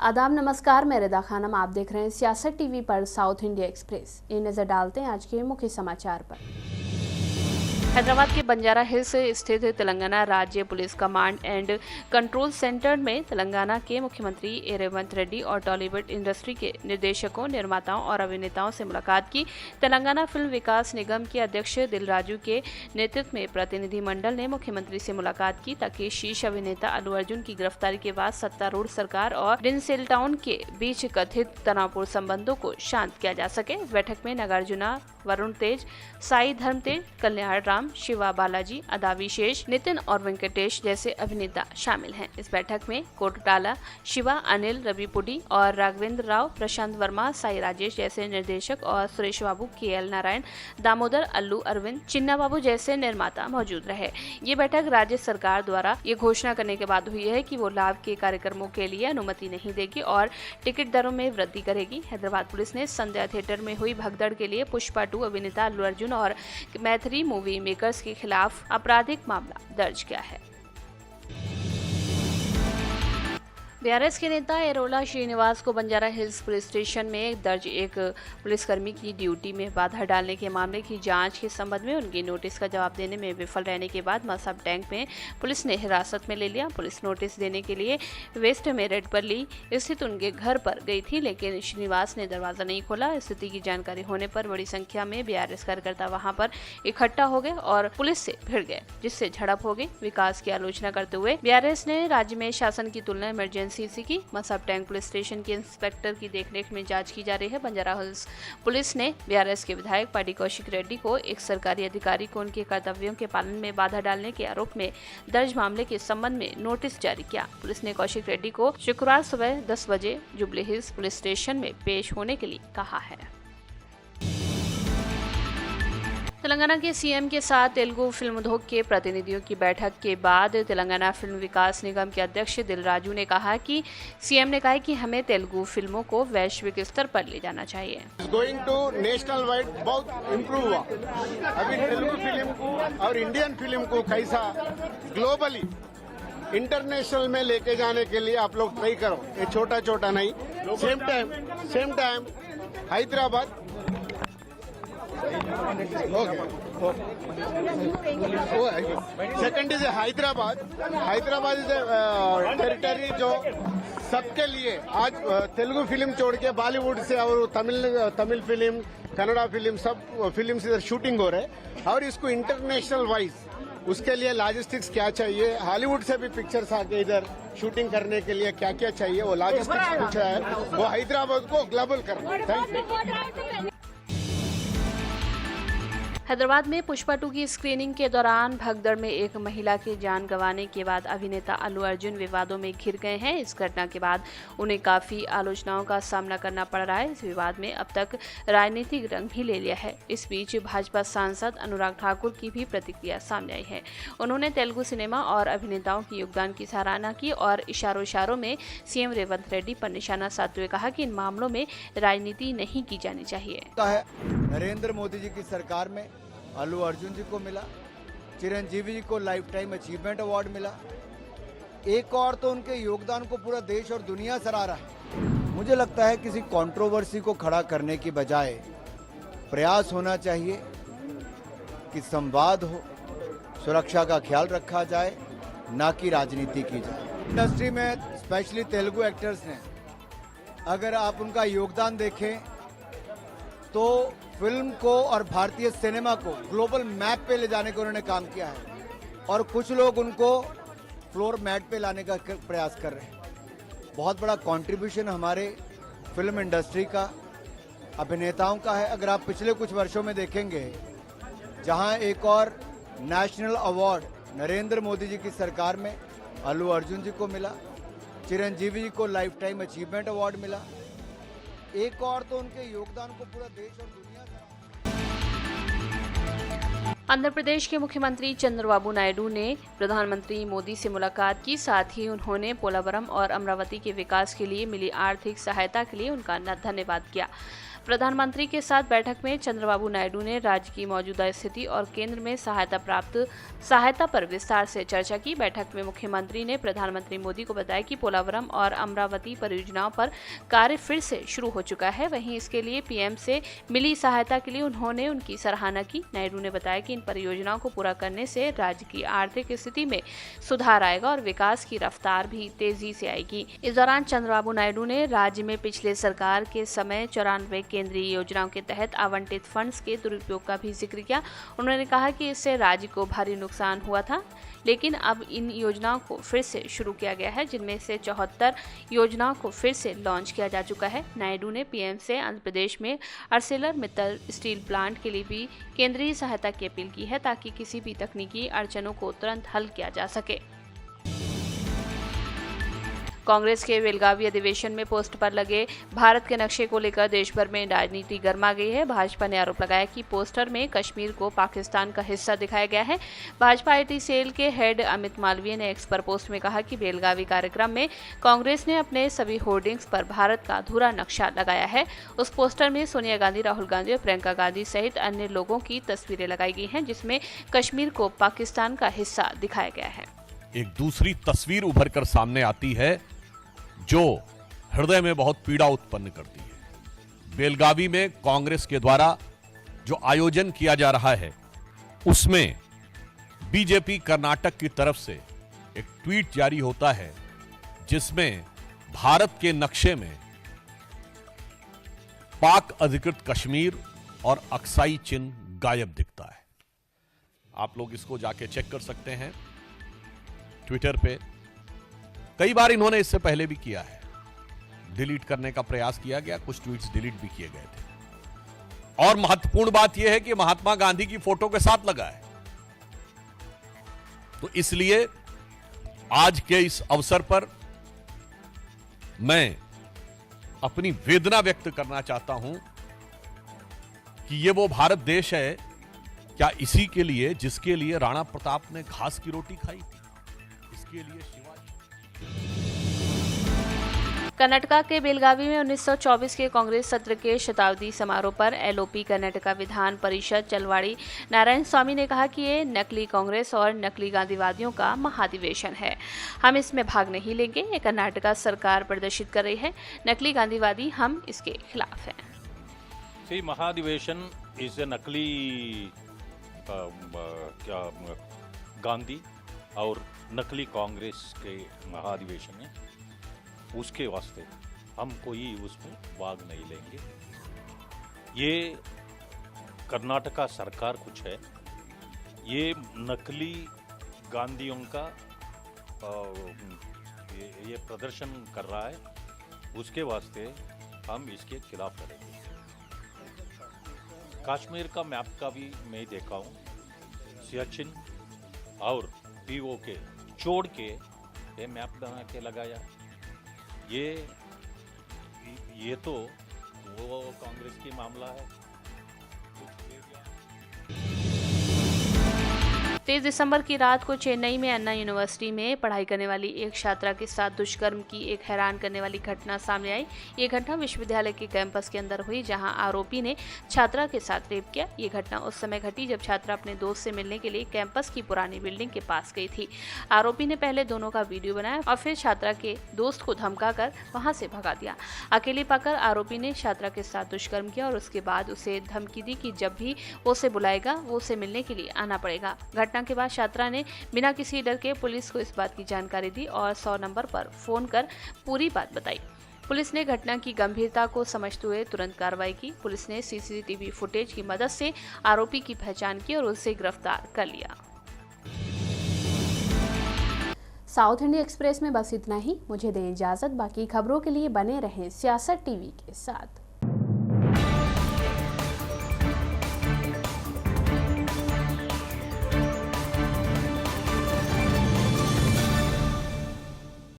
आदाब नमस्कार, मैं रिदा खानम। आप देख रहे हैं सियासत टीवी पर साउथ इंडिया एक्सप्रेस। ये नजर डालते हैं आज के मुख्य समाचार पर। हैदराबाद के बंजारा हिल्स स्थित तेलंगाना राज्य police command and control centre में तेलंगाना के मुख्यमंत्री रेवंत रेड्डी और टॉलीवुड इंडस्ट्री के निर्देशकों, निर्माताओं और अभिनेताओं से मुलाकात की। तेलंगाना फिल्म विकास निगम के अध्यक्ष दिलराजू के नेतृत्व में प्रतिनिधिमंडल ने मुख्यमंत्री से मुलाकात की ताकि शीर्ष अभिनेता अल्लू अर्जुन की गिरफ्तारी के बाद सत्तारूढ़ सरकार और डिंसल टाउन के बीच कथित तनावपूर्ण संबंधों को शांत किया जा सके। इस बैठक में नागार्जुना, वरुण तेज, साई धर्म तेज, कल्याण राम, शिवा बालाजी, अदावी शेष, नितिन और वेंकटेश जैसे अभिनेता शामिल हैं। इस बैठक में कोटटाला, शिवा, अनिल, रविपुडी और राघवेंद्र राव, प्रशांत वर्मा, साई राजेश जैसे निर्देशक और सुरेश बाबू, के.एल. नारायण, दामोदर, अल्लू अरविंद, चिन्ना बाबू जैसे निर्माता मौजूद रहे। ये बैठक राज्य सरकार द्वारा ये घोषणा करने के बाद हुई है कि वो लाभ के कार्यक्रमों के लिए अनुमति नहीं देगी और टिकट दरों में वृद्धि करेगी। हैदराबाद पुलिस ने संध्या थिएटर में हुई भगदड़ के लिए पुष्पा 2 अभिनेता अल्लू अर्जुन और मैथिली मूवी मेकर्स के खिलाफ आपराधिक मामला दर्ज किया है। बीआरएस के नेता एरोला श्रीनिवास को बंजारा हिल्स पुलिस स्टेशन में दर्ज एक पुलिसकर्मी की ड्यूटी में बाधा डालने के मामले की जांच के संबंध में उनकी नोटिस का जवाब देने में विफल रहने के बाद मसब टैंक में पुलिस ने हिरासत में ले लिया। पुलिस नोटिस देने के लिए वेस्ट में रेडपल्ली स्थित उनके घर पर गई थी, लेकिन श्रीनिवास ने दरवाजा नहीं खोला। स्थिति की जानकारी होने पर बड़ी संख्या में बीआरएस कार्यकर्ता वहां पर इकट्ठा हो गए और पुलिस से भिड़ गए, जिससे झड़प हो गई। विकास की आलोचना करते हुए बीआरएस ने राज्य में शासन की तुलना इमरजेंसी की मसब टैंक पुलिस स्टेशन के इंस्पेक्टर की देखरेख में जांच की जा रही है। बंजारा हिल्स पुलिस ने बीआरएस के विधायक पाडी कौशिक रेड्डी को एक सरकारी अधिकारी को उनके कर्तव्यों के पालन में बाधा डालने के आरोप में दर्ज मामले के संबंध में नोटिस जारी किया। पुलिस ने कौशिक रेड्डी को शुक्रवार सुबह 10 बजे जुबली हिल्स पुलिस स्टेशन में पेश होने के लिए कहा है। तेलंगाना के सीएम के साथ तेलुगु फिल्म उद्योग के प्रतिनिधियों की बैठक के बाद तेलंगाना फिल्म विकास निगम के अध्यक्ष दिलराजू ने कहा कि सीएम ने कहा है कि हमें तेलुगु फिल्मों को वैश्विक स्तर पर ले जाना चाहिए। गोइंग टू नेशनल वाइड बहुत इम्प्रूव हुआ। अभी तेलुगु फिल्म को और इंडियन फिल्म को कैसा ग्लोबली इंटरनेशनल में लेके जाने के लिए आप लोग ट्राई करो। ये छोटा छोटा नहीं, same time Hyderabad second is Hyderabad is territory जो सबके लिए आज तेलुगु फिल्म छोड़ के बॉलीवुड से और तमिल फिल्म, कन्नड़ा फिल्म, सब फिल्म इधर शूटिंग हो रहे और इसको इंटरनेशनल वाइज उसके लिए लॉजिस्टिक्स क्या चाहिए, हॉलीवुड से भी पिक्चर्स आके इधर शूटिंग करने के लिए क्या क्या चाहिए वो लॉजिस्टिक्स पूछा है, वो हैदराबाद को ग्लोबल करना है। Thank you. हैदराबाद में पुष्पा 2 की स्क्रीनिंग के दौरान भगदड़ में एक महिला की जान गंवाने के बाद अभिनेता अल्लू अर्जुन विवादों में घिर गए हैं। इस घटना के बाद उन्हें काफी आलोचनाओं का सामना करना पड़ रहा है। इस विवाद में अब तक राजनीतिक रंग भी ले लिया है। इस बीच भाजपा सांसद अनुराग ठाकुर की भी प्रतिक्रिया सामने आई है। उन्होंने तेलुगु सिनेमा और अभिनेताओं के योगदान की सराहना की और इशारों में सीएम रेवंत रेड्डी पर निशाना साधते हुए कहा कि इन मामलों में राजनीति नहीं की जानी चाहिए। नरेंद्र मोदी जी की सरकार में अल्लू अर्जुन जी को मिला, चिरंजीवी जी को लाइफ टाइम अचीवमेंट अवार्ड मिला। एक और तो उनके योगदान को पूरा देश और दुनिया सराह रहा है। मुझे लगता है किसी कंट्रोवर्सी को खड़ा करने की बजाय प्रयास होना चाहिए कि संवाद हो, सुरक्षा का ख्याल रखा जाए, ना कि राजनीति की जाए। इंडस्ट्री में स्पेशली तेलुगु एक्टर्स ने अगर आप उनका योगदान देखें तो फिल्म को और भारतीय सिनेमा को ग्लोबल मैप पे ले जाने का उन्होंने काम किया है और कुछ लोग उनको फ्लोर मैट पे लाने का प्रयास कर रहे हैं। बहुत बड़ा कंट्रीब्यूशन हमारे फिल्म इंडस्ट्री का, अभिनेताओं का है। अगर आप पिछले कुछ वर्षों में देखेंगे, जहां एक और नेशनल अवार्ड नरेंद्र मोदी जी की सरकार में अल्लू अर्जुन जी को मिला, चिरंजीवी जी को लाइफ टाइम अचीवमेंट अवार्ड मिला। एक और तो उनके योगदान को पूरा देश और दुनिया। आंध्र प्रदेश के मुख्यमंत्री चंद्रबाबू नायडू ने प्रधानमंत्री मोदी से मुलाकात की। साथ ही उन्होंने पोलावरम और अमरावती के विकास के लिए मिली आर्थिक सहायता के लिए उनका धन्यवाद किया। प्रधानमंत्री के साथ बैठक में चंद्रबाबू नायडू ने राज्य की मौजूदा स्थिति और केंद्र में सहायता पर विस्तार से चर्चा की। बैठक में मुख्यमंत्री ने प्रधानमंत्री मोदी को बताया कि पोलावरम और अमरावती परियोजनाओं पर कार्य फिर से शुरू हो चुका है। वहीं इसके लिए पीएम से मिली सहायता के लिए उन्होंने उनकी सराहना की। नायडू ने बताया कि इन परियोजनाओं को पूरा करने से राज्य की आर्थिक स्थिति में सुधार आएगा और विकास की रफ्तार भी तेजी से आएगी। इस दौरान चंद्रबाबू नायडू ने राज्य में पिछले सरकार के समय 94 केंद्रीय योजनाओं के तहत आवंटित फंड्स के दुरुपयोग का भी जिक्र किया। उन्होंने कहा कि इससे राज्य को भारी नुकसान हुआ था, लेकिन अब इन योजनाओं को फिर से शुरू किया गया है, जिनमें से 74 योजनाओं को फिर से लॉन्च किया जा चुका है। नायडू ने पीएम से आंध्र प्रदेश में आर्सेलर मित्तल स्टील प्लांट के लिए भी केंद्रीय सहायता की अपील की है, ताकि किसी भी तकनीकी अड़चनों को तुरंत हल किया जा सके। कांग्रेस के बेलगावी अधिवेशन में पोस्ट पर लगे भारत के नक्शे को लेकर देश भर में राजनीति गर्मा गई है। भाजपा ने आरोप लगाया कि पोस्टर में कश्मीर को पाकिस्तान का हिस्सा दिखाया गया है। भाजपा आईटी सेल के हेड अमित मालवीय ने एक्स पर पोस्ट में कहा कि बेलगावी कार्यक्रम में कांग्रेस ने अपने सभी होर्डिंग्स पर भारत का अधूरा नक्शा लगाया है। उस पोस्टर में सोनिया गांधी, राहुल गांधी और प्रियंका गांधी सहित अन्य लोगों की तस्वीरें लगाई गई हैं, जिसमें कश्मीर को पाकिस्तान का हिस्सा दिखाया गया है। एक दूसरी तस्वीर उभर कर सामने आती है जो हृदय में बहुत पीड़ा उत्पन्न करती है। बेलगावी में कांग्रेस के द्वारा जो आयोजन किया जा रहा है, उसमें बीजेपी कर्नाटक की तरफ से एक ट्वीट जारी होता है, जिसमें भारत के नक्शे में पाक अधिकृत कश्मीर और अक्साई चिन्ह गायब दिखता है। आप लोग इसको जाके चेक कर सकते हैं ट्विटर पे। कई बार इन्होंने इससे पहले भी किया है, डिलीट करने का प्रयास किया गया, कुछ ट्वीट्स डिलीट भी किए गए थे। और महत्वपूर्ण बात यह है कि महात्मा गांधी की फोटो के साथ लगा है। तो इसलिए आज के इस अवसर पर मैं अपनी वेदना व्यक्त करना चाहता हूं कि ये वो भारत देश है क्या इसी के लिए जिसके लिए राणा प्रताप ने घास की रोटी खाई थी, इसके लिए शिवाजी। कर्नाटका के बेलगावी में 1924 के कांग्रेस सत्र के शताब्दी समारोह पर एलओपी कर्नाटका विधान परिषद चलवाड़ी नारायण स्वामी ने कहा कि ये नकली कांग्रेस और नकली गांधीवादियों का महाधिवेशन है। हम इसमें भाग नहीं लेंगे। ये कर्नाटका सरकार प्रदर्शित कर रही है। नकली गांधीवादी, हम इसके खिलाफ हैं। महाधिवेशन इस नकली गांधी और नकली कांग्रेस के महाधिवेशन है, उसके वास्ते हम कोई उसमें भाग नहीं लेंगे। ये कर्नाटका सरकार कुछ है, ये नकली गांधीयों का ये प्रदर्शन कर रहा है, उसके वास्ते हम इसके खिलाफ लड़ेंगे। कश्मीर का मैप का भी मैं देखा हूँ, सियाचिन और पीओके छोड़ के ये मैप बना के लगाया। ये तो वो कांग्रेस की मामला है। 23 दिसंबर की रात को चेन्नई में अन्ना यूनिवर्सिटी में पढ़ाई करने वाली एक छात्रा के साथ दुष्कर्म की एक हैरान करने वाली घटना सामने आई। ये घटना विश्वविद्यालय के कैंपस के अंदर हुई, जहां आरोपी ने छात्रा के साथ रेप किया। ये घटना उस समय घटी जब छात्रा अपने दोस्त से मिलने के लिए कैंपस की पुरानी बिल्डिंग के पास गई थी। आरोपी ने पहले दोनों का वीडियो बनाया और फिर छात्रा के दोस्त को धमकाकर वहां से भगा दिया। अकेले पाकर आरोपी ने छात्रा के साथ दुष्कर्म किया और उसके बाद उसे धमकी दी कि जब भी वो उसे बुलाएगा वो उसे मिलने के लिए आना पड़ेगा। घटना के बाद छात्रा ने बिना किसी डर के पुलिस को इस बात की जानकारी दी और 100 नंबर पर फोन कर पूरी बात बताई। पुलिस ने घटना की गंभीरता को समझते हुए तुरंत कार्रवाई की। पुलिस ने सीसीटीवी फुटेज की मदद से आरोपी की पहचान की और उसे गिरफ्तार कर लिया। साउथ इंडिया एक्सप्रेस में बस इतना ही। मुझे दें इजाजत। बाकी खबरों के लिए बने रहें सियासत टीवी के साथ।